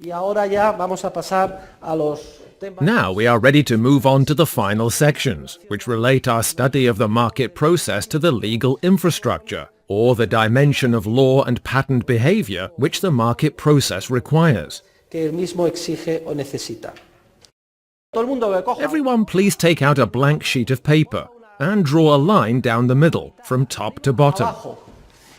Y ahora ya vamos a pasar a los temas. Now we are ready to move on to the final sections, which relate our study of the market process to the legal infrastructure, or the dimension of law and patterned behavior which the market process requires. Que él mismo exige o necesita. Todo el mundo que coja Everyone please take out a blank sheet of paper and draw a line down the middle, from top to bottom. abajo.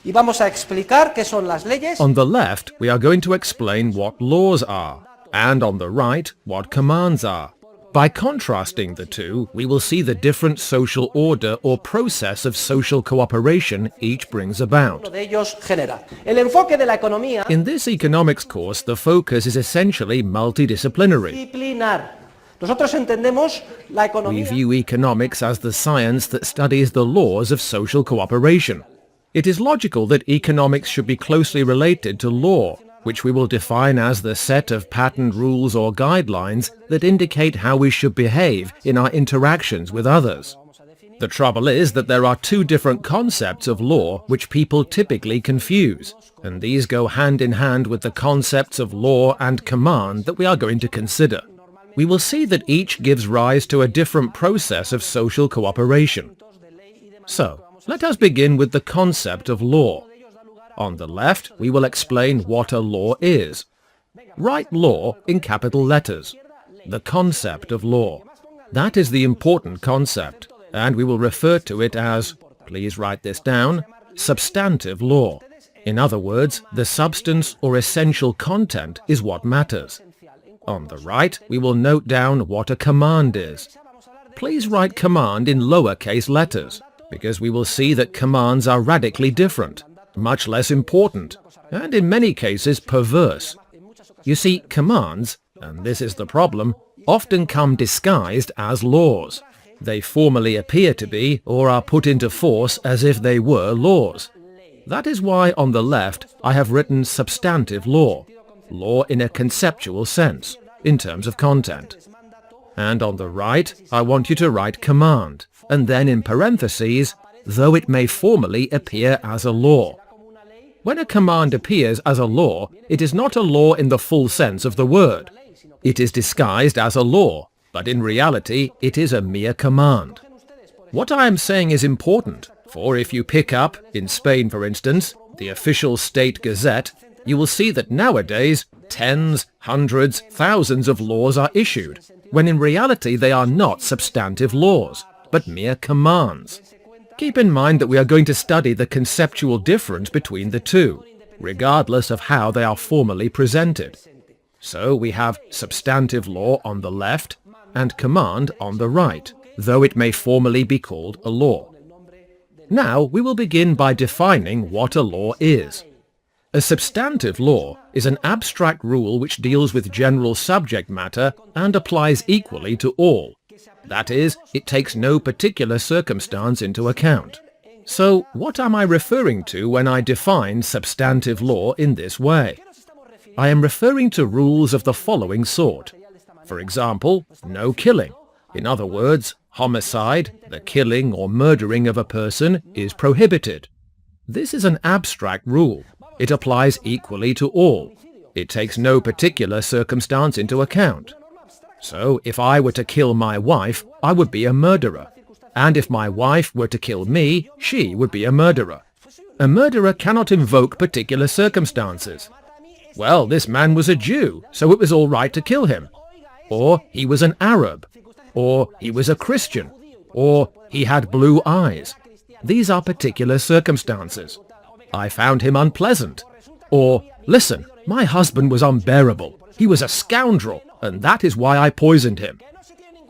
Y vamos a explicar qué son las leyes. On the left, we are going to explain what laws are, and on the right, what commands are. By contrasting the two, we will see the different social order or process of social cooperation each brings about. Uno de ellos genera. El enfoque de la economía In this economics course, the focus is essentially multidisciplinary. disciplinar. Nosotros entendemos la We economía view economics as the science that studies the laws of social cooperation. It is logical that economics should be closely related to law, which we will define as the set of patterned rules or guidelines that indicate how we should behave in our interactions with others. The trouble is that there are two different concepts of law which people typically confuse, and these go hand in hand with the concepts of law and command that we are going to consider. We will see that each gives rise to a different process of social cooperation. So, let us begin with the concept of law. On the left, we will explain what a law is. Write law in capital letters. The concept of law. That is the important concept, and we will refer to it as, please write this down, substantive law. In other words, the substance or essential content is what matters. On the right, we will note down what a command is. Please write command in lowercase letters, because we will see that commands are radically different, much less important, and in many cases perverse. You see, commands, and this is the problem, often come disguised as laws. They formally appear to be or are put into force as if they were laws. That is why on the left I have written substantive law, law in a conceptual sense, in terms of content. And on the right I want you to write command, and then in parentheses, though it may formally appear as a law. When a command appears as a law, it is not a law in the full sense of the word. It is disguised as a law, but in reality it is a mere command. What I am saying is important, for if you pick up, in Spain for instance, the official state gazette, you will see that nowadays tens, hundreds, thousands of laws are issued, when in reality they are not substantive laws, but mere commands. Keep in mind that we are going to study the conceptual difference between the two, regardless of how they are formally presented. So we have substantive law on the left and command on the right, though it may formally be called a law. Now we will begin by defining what a law is. A substantive law is an abstract rule which deals with general subject matter and applies equally to all. That is, it takes no particular circumstance into account. So, what am I referring to when I define substantive law in this way? I am referring to rules of the following sort. For example, no killing. In other words, homicide, the killing or murdering of a person, is prohibited. This is an abstract rule. It applies equally to all. It takes no particular circumstance into account. So, if I were to kill my wife, I would be a murderer. And if my wife were to kill me, she would be a murderer. A murderer cannot invoke particular circumstances. Well, this man was a Jew, so it was all right to kill him. Or he was an Arab. Or he was a Christian. Or he had blue eyes. These are particular circumstances. I found him unpleasant. Or, listen, my husband was unbearable. He was a scoundrel, and that is why I poisoned him.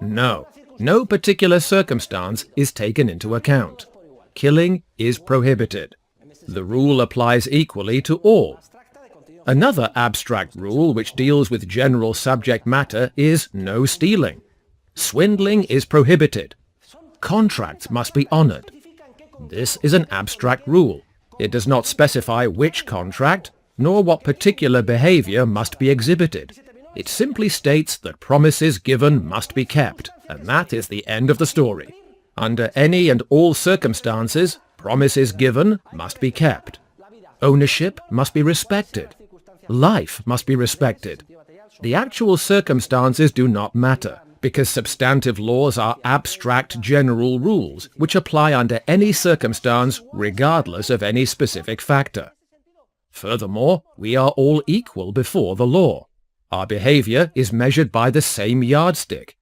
No particular circumstance is taken into account. Killing is prohibited. The rule applies equally to all. Another abstract rule which deals with general subject matter is no stealing. Swindling is prohibited. Contracts must be honored. This is an abstract rule. It does not specify which contract, nor what particular behavior must be exhibited. It simply states that promises given must be kept, and that is the end of the story. Under any and all circumstances, promises given must be kept. Ownership must be respected. Life must be respected. The actual circumstances do not matter, because substantive laws are abstract general rules which apply under any circumstance regardless of any specific factor. Furthermore, we are all equal before the law. Our behavior is measured by the same yardstick.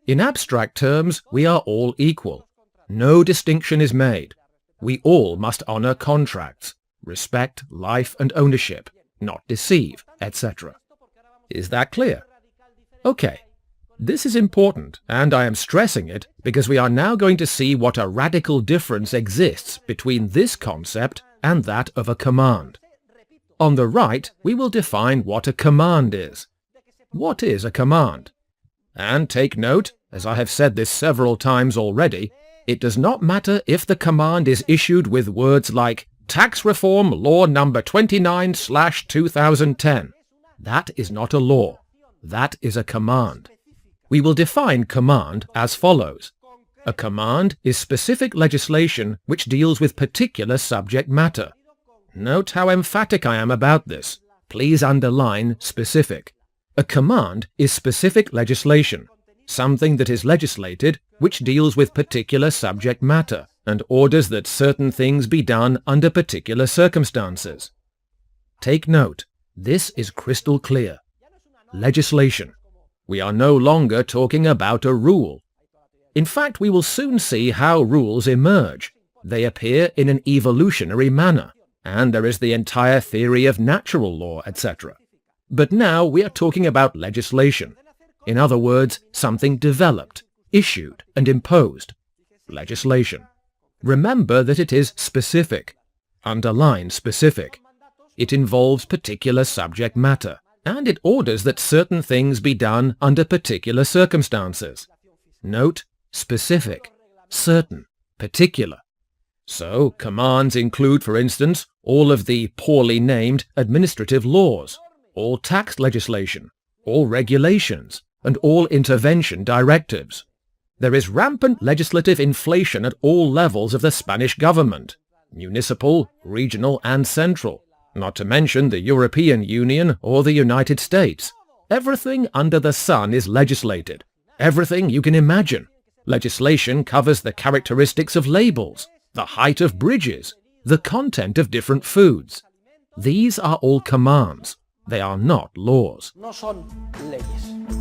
In abstract terms, we are all equal. No distinction is made. We all must honor contracts, respect life and ownership, not deceive, etc. Is that clear? Okay. This is important, and I am stressing it because we are now going to see what a radical difference exists between this concept and that of a command. On the right, we will define what a command is. What is a command? And take note, as I have said this several times already, it does not matter if the command is issued with words like Tax Reform Law Number 29/2010. That is not a law. That is a command. We will define command as follows. A command is specific legislation which deals with particular subject matter. Note how emphatic I am about this. Please underline specific. A command is specific legislation, something that is legislated which deals with particular subject matter and orders that certain things be done under particular circumstances. Take note, this is crystal clear. Legislation. We are no longer talking about a rule. In fact, we will soon see how rules emerge. They appear in an evolutionary manner, and there is the entire theory of natural law, etc. But now we are talking about legislation. In other words, something developed, issued, and imposed. Legislation. Remember that it is specific. Underline specific. It involves particular subject matter, and it orders that certain things be done under particular circumstances. Note, specific, certain, particular. So, commands include, for instance, all of the poorly named administrative laws, all tax legislation, all regulations, and all intervention directives. There is rampant legislative inflation at all levels of the Spanish government, municipal, regional, and central, not to mention the European Union or the United States. Everything under the sun is legislated. Everything you can imagine. Legislation covers the characteristics of labels, the height of bridges, the content of different foods. These are all commands. They are not laws. No son leyes.